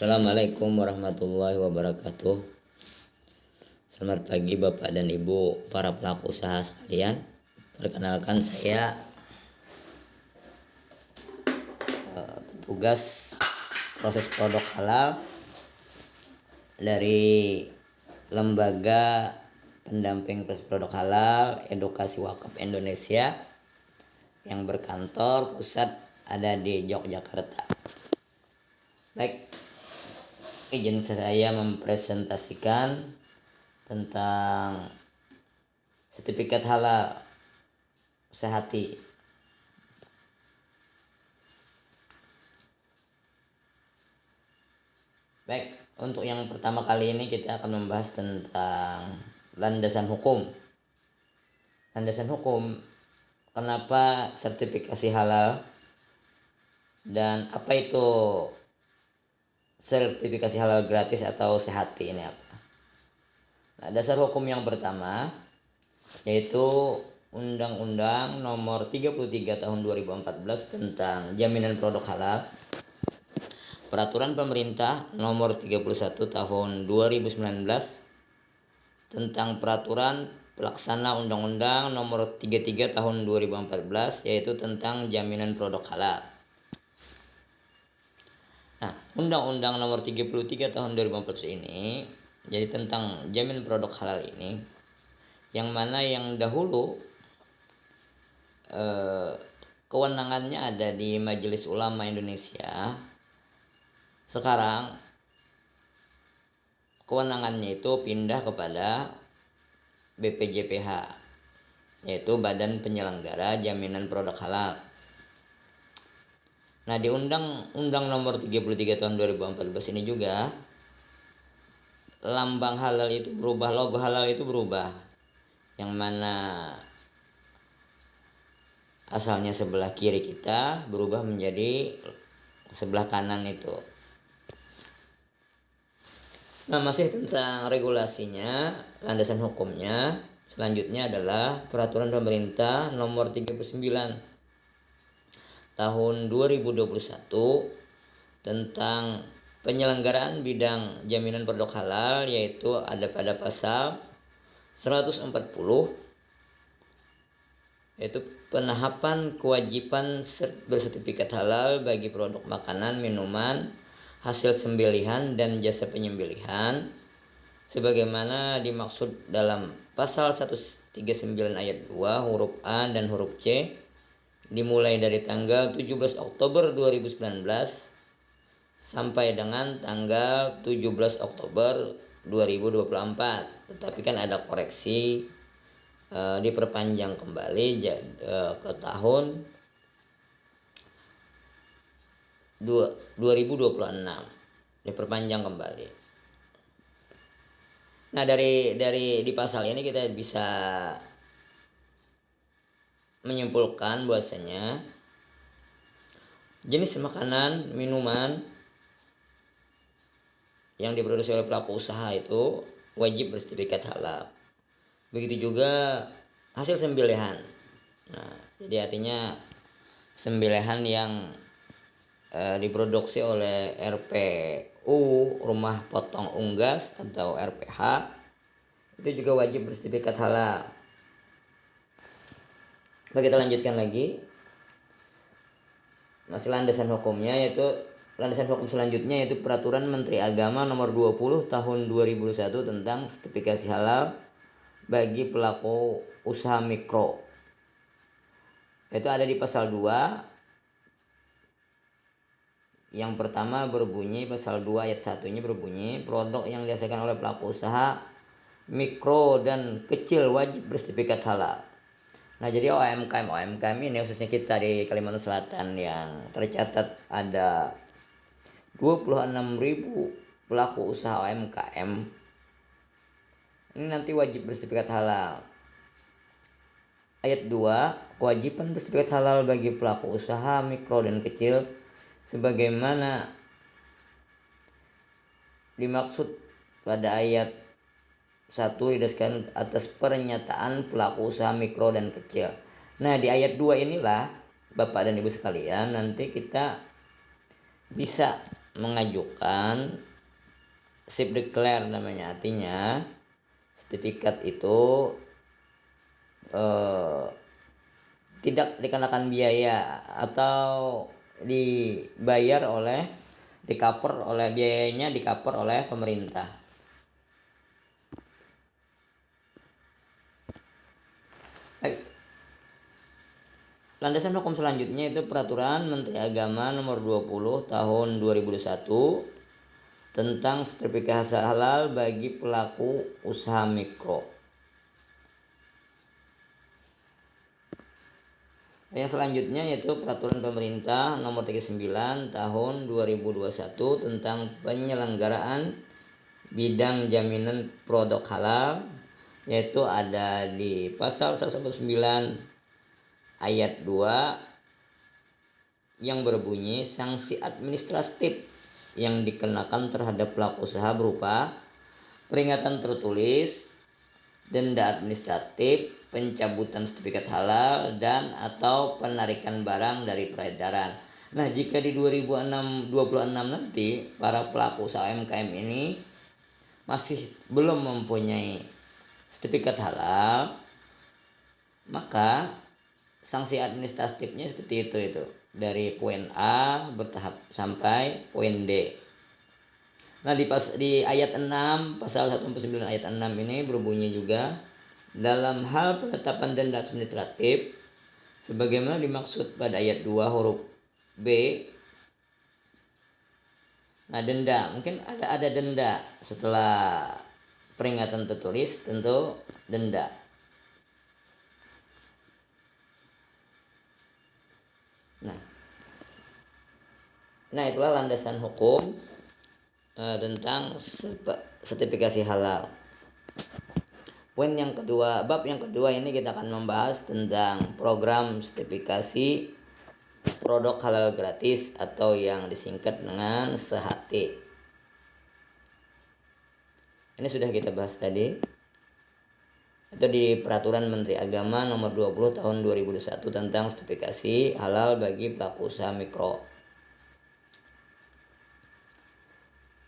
Assalamualaikum warahmatullahi wabarakatuh. Selamat pagi Bapak dan Ibu para pelaku usaha sekalian. Perkenalkan saya petugas proses produk halal dari Lembaga Pendamping Proses Produk Halal Edukasi Wakaf Indonesia yang berkantor pusat ada di Yogyakarta. Baik, izin saya mempresentasikan tentang sertifikat halal sehati. Baik, untuk yang pertama kali ini kita akan membahas tentang landasan hukum. Landasan hukum, kenapa sertifikasi halal dan apa itu sertifikasi halal gratis atau sehati ini apa? Nah, dasar hukum yang pertama yaitu Undang-Undang Nomor 33 Tahun 2014 tentang Jaminan Produk Halal, Peraturan Pemerintah Nomor 31 Tahun 2019 tentang Peraturan Pelaksana Undang-Undang Nomor 33 Tahun 2014 yaitu tentang Jaminan Produk Halal. Nah, Undang-Undang Nomor 33 Tahun 2014 ini jadi tentang jaminan produk halal ini, yang mana yang dahulu kewenangannya ada di Majelis Ulama Indonesia. Sekarang kewenangannya itu pindah kepada BPJPH, yaitu Badan Penyelenggara Jaminan Produk Halal. Nah, di Undang-Undang Nomor 33 Tahun 2014 ini juga lambang halal itu berubah, logo halal itu berubah, yang mana asalnya sebelah kiri kita berubah menjadi sebelah kanan itu. Nah, masih tentang regulasinya, landasan hukumnya selanjutnya adalah Peraturan Pemerintah Nomor 39 Tahun 2021 tentang penyelenggaraan bidang jaminan produk halal, yaitu ada pada pasal 140 yaitu penahapan kewajiban bersertifikat halal bagi produk makanan, minuman, hasil sembelihan dan jasa penyembelihan sebagaimana dimaksud dalam pasal 139 ayat 2 huruf A dan huruf C dimulai dari tanggal 17 Oktober 2019 sampai dengan tanggal 17 Oktober 2024. Tetapi kan ada koreksi, diperpanjang kembali ke tahun 2026, diperpanjang kembali. Nah, dari di pasal ini kita bisa menyimpulkan bahwasanya jenis makanan, minuman yang diproduksi oleh pelaku usaha itu wajib bersertifikat halal. Begitu juga hasil sembelihan. Nah, jadi artinya sembelihan yang diproduksi oleh RPU, rumah potong unggas atau RPH, itu juga wajib bersertifikat halal. Baik, kita lanjutkan lagi. Masih landasan hukumnya, yaitu landasan hukum selanjutnya yaitu Peraturan Menteri Agama Nomor 20 Tahun 2001 tentang sertifikasi halal bagi pelaku usaha mikro. Itu ada di pasal 2. Yang pertama berbunyi, pasal 2 ayat 1-nya berbunyi, produk yang dihasilkan oleh pelaku usaha mikro dan kecil wajib bersertifikat halal. Nah, jadi UMKM ini khususnya kita di Kalimantan Selatan yang tercatat ada 26.000 pelaku usaha UMKM ini nanti wajib bersertifikat halal. Ayat 2, kewajiban bersertifikat halal bagi pelaku usaha mikro dan kecil sebagaimana dimaksud pada ayat 1 didasarkan atas pernyataan pelaku usaha mikro dan kecil. Nah, di ayat 2 inilah Bapak dan Ibu sekalian nanti kita bisa mengajukan SIP declare namanya, artinya sertifikat itu tidak dikenakan biaya atau dibayar oleh biayanya di cover oleh pemerintah. Next. Landasan hukum selanjutnya itu Peraturan Menteri Agama Nomor 20 Tahun 2021 tentang sertifikasi halal bagi pelaku usaha mikro. Yang selanjutnya yaitu Peraturan Pemerintah Nomor 39 Tahun 2021 tentang penyelenggaraan bidang jaminan produk halal, yaitu ada di pasal 119 ayat 2 yang berbunyi sanksi administratif yang dikenakan terhadap pelaku usaha berupa peringatan tertulis, denda administratif, pencabutan sertifikat halal, dan atau penarikan barang dari peredaran. Nah, jika di 2026 nanti para pelaku usaha UMKM ini masih belum mempunyai sertifikat halal, maka sanksi administratifnya seperti itu dari poin A bertahap sampai poin D. Nah, di ayat 6 pasal 149 ayat 6 ini berbunyi juga dalam hal penetapan denda administratif sebagaimana dimaksud pada ayat 2 huruf B. Nah, denda mungkin ada denda setelah peringatan tertulis, tentu denda. Nah, itulah landasan hukum tentang sertifikasi halal. Poin yang kedua, bab yang kedua ini kita akan membahas tentang program sertifikasi produk halal gratis atau yang disingkat dengan SHT. Ini sudah kita bahas tadi. Itu di Peraturan Menteri Agama Nomor 20 Tahun 2021 tentang sertifikasi halal bagi pelaku usaha mikro.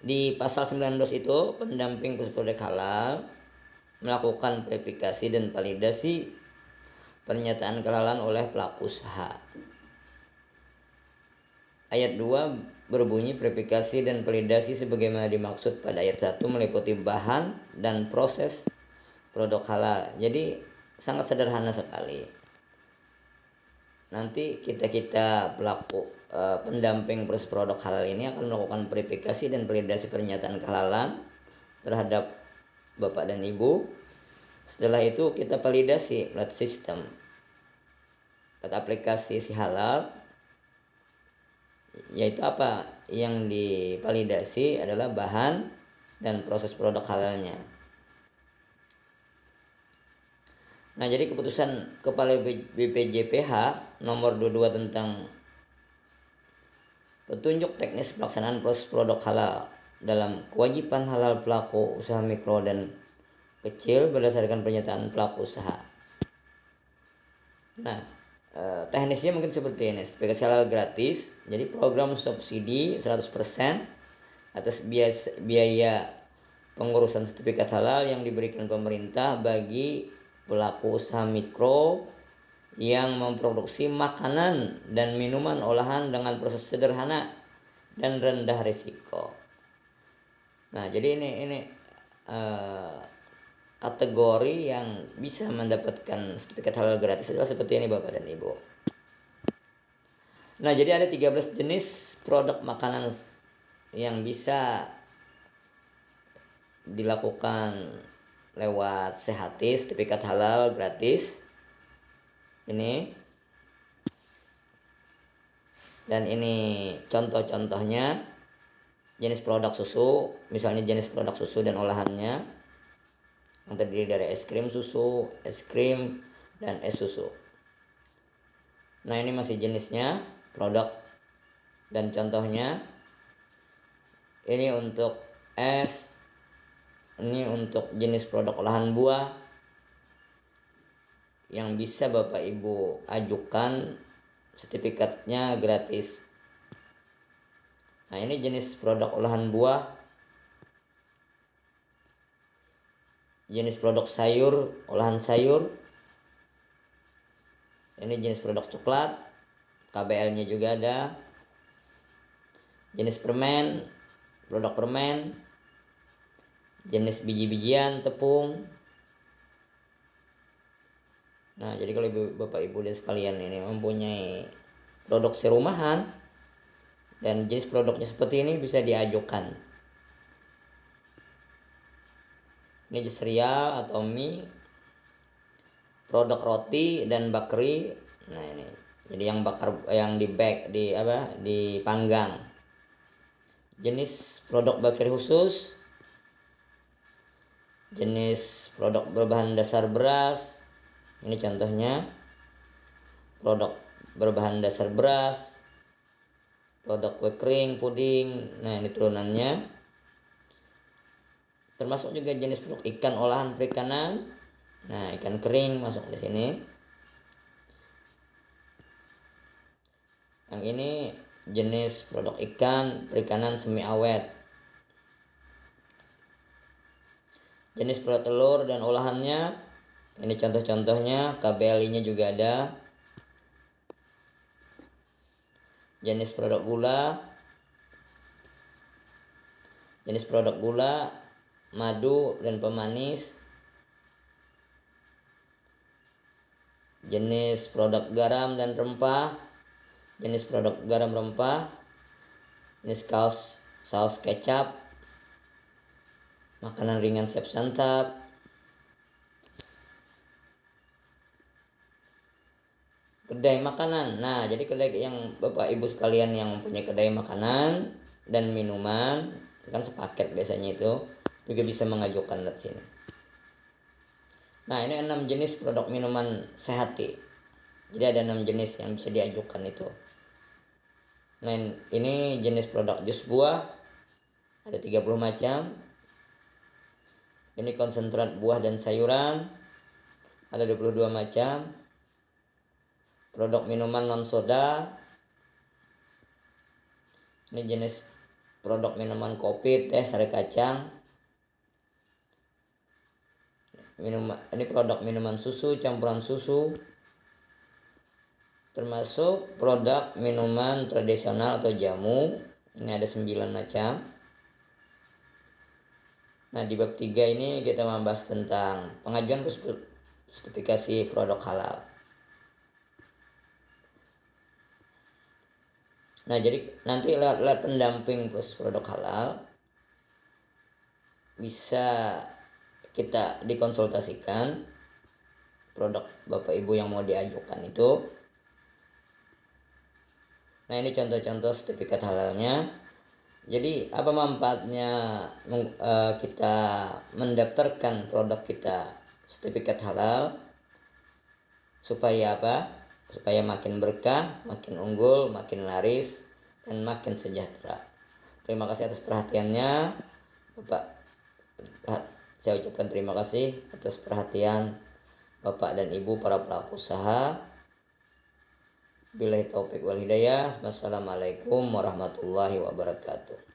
Di pasal 19 itu pendamping produk halal melakukan verifikasi dan validasi pernyataan kehalalan oleh pelaku usaha. Ayat 2 berbunyi verifikasi dan validasi sebagaimana dimaksud pada ayat 1 meliputi bahan dan proses produk halal. Jadi sangat sederhana sekali. Nanti kita pelaku pendamping proses produk halal ini akan melakukan verifikasi dan validasi pernyataan kehalalan terhadap Bapak dan Ibu. Setelah itu kita validasi lewat sistem, lewat aplikasi si halal, yaitu apa yang divalidasi adalah bahan dan proses produk halalnya. Nah, jadi keputusan Kepala BPJPH nomor 22 tentang petunjuk teknis pelaksanaan proses produk halal dalam kewajiban halal pelaku usaha mikro dan kecil berdasarkan pernyataan pelaku usaha. Nah, teknisnya mungkin seperti ini. Sertifikasi halal gratis, jadi program subsidi 100% atas biaya pengurusan sertifikat halal yang diberikan pemerintah bagi pelaku usaha mikro yang memproduksi makanan dan minuman olahan dengan proses sederhana dan rendah risiko. Nah, jadi ini kategori yang bisa mendapatkan sertifikat halal gratis adalah seperti ini Bapak dan Ibu. Nah, jadi ada 13 jenis produk makanan yang bisa dilakukan lewat SHT, sertifikat halal gratis. Ini. Dan ini contoh-contohnya jenis produk susu, misalnya jenis produk susu dan olahannya yang terdiri dari es krim susu, es krim, dan es susu. Nah, ini masih jenisnya, produk dan contohnya. Ini untuk es, ini untuk jenis produk olahan buah yang bisa Bapak Ibu ajukan sertifikatnya gratis. Nah, ini jenis produk olahan buah, jenis produk sayur, olahan sayur. Ini jenis produk coklat, KBL-nya juga ada. Jenis permen, produk permen, jenis biji-bijian, tepung. Nah, jadi kalau Bapak Ibu dan sekalian ini mempunyai produk serumahan dan jenis produknya seperti ini, bisa diajukan. Ini cereal atau mie, produk roti dan bakery. Nah, ini jadi yang dipanggang. Jenis produk bakery khusus, jenis produk berbahan dasar beras. Ini contohnya produk berbahan dasar beras, produk kue kering, puding. Nah, ini turunannya. Termasuk juga jenis produk ikan olahan perikanan. Nah, ikan kering masuk di sini. Yang ini jenis produk ikan perikanan semi awet. Jenis produk telur dan olahannya. Ini contoh-contohnya, KBLI-nya juga ada. Jenis produk gula. Jenis produk gula, madu dan pemanis. Jenis produk garam dan rempah. Jenis produk garam rempah. Jenis saus kecap. Makanan ringan siap santap. Kedai makanan. Nah, jadi kedai yang Bapak Ibu sekalian yang punya kedai makanan dan minuman, kan sepaket biasanya itu, juga bisa mengajukan di sini. Nah, ini 6 jenis produk minuman sehati. Jadi ada 6 jenis yang bisa diajukan itu. Nah, ini jenis produk jus buah, ada 30 macam. Ini konsentrat buah dan sayuran, ada 22 macam. Produk minuman non soda. Ini jenis produk minuman kopi, teh, sari kacang. Ini produk minuman susu, campuran susu. Termasuk produk minuman tradisional atau jamu. Ini ada 9 macam. Nah, di bab 3 ini kita membahas tentang pengajuan sertifikasi produk halal. Nah, jadi nanti lewat pendamping proses produk halal bisa kita dikonsultasikan produk Bapak Ibu yang mau diajukan itu. Nah, ini contoh-contoh sertifikat halalnya. Jadi apa manfaatnya kita mendaftarkan produk kita sertifikat halal? Supaya apa? Supaya makin berkah, makin unggul, makin laris, dan makin sejahtera. Terima kasih atas perhatiannya, Bapak. Saya ucapkan terima kasih atas perhatian Bapak dan Ibu para pelaku usaha. Billahi taufik wal hidayah. Wassalamualaikum warahmatullahi wabarakatuh.